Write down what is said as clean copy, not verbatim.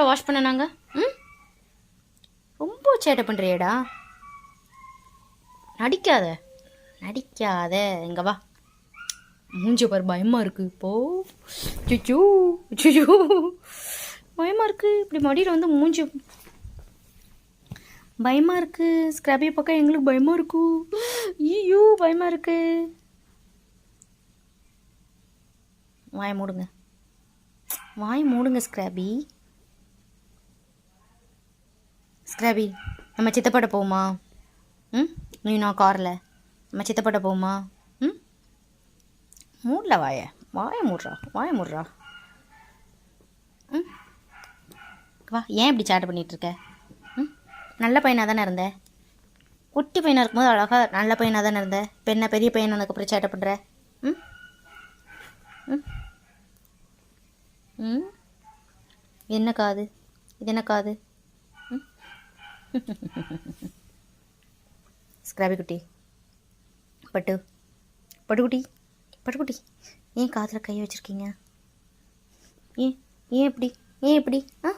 Wash பண்ண நாங்கள்? ம், ரொம்ப சேட்டை பண்ணுறியேடா. நடிக்காத நடிக்காத, இங்கே வா. மூஞ்சி பாரு, பயமாக இருக்குது இப்போ. சுச்சோ சுச்சோ, பயமாக இருக்குது. இப்படி மடியில் வந்து மூஞ்சி பயமாக இருக்குது. ஸ்க்ரபியை பக்கம் எங்களுக்கு பயமாக இருக்கும். ஐயோ பயமாக இருக்குது. வாயை மூடுங்க, வாயை மூடுங்க ஸ்க்ராபி. ஸ்க்ராபி, நம்ம சித்தப்பாட்ட போவோமா? ம், நீ நான் காரில் நம்ம சித்தப்பாட்ட போவோமா? ம், மூடல வாயை, வாயை மூடுறா, வாயை மூடுறா. ம், வா. ஏன் இப்படி சேட்டை பண்ணிகிட்ருக்க? ம், நல்ல பையனாக தானே இருந்த. குட்டி பையனாக இருக்கும்போது அழகாக நல்ல பையனாக தானே இருந்த. இப்போ என்ன பெரிய பையன் அதுக்கப்புறம் சேட்டை பண்ணுற? ம் ம் ம் என்ன காது இது? என்ன காது? ம் ஸ்க்ராபி குட்டி, பட்டு பட்டுக்குட்டி, பட்டுக்குட்டி, ஏன் காதில் கை வச்சுருக்கீங்க? ஏன் ஏன் இப்படி, ஏன் இப்படி? ஆ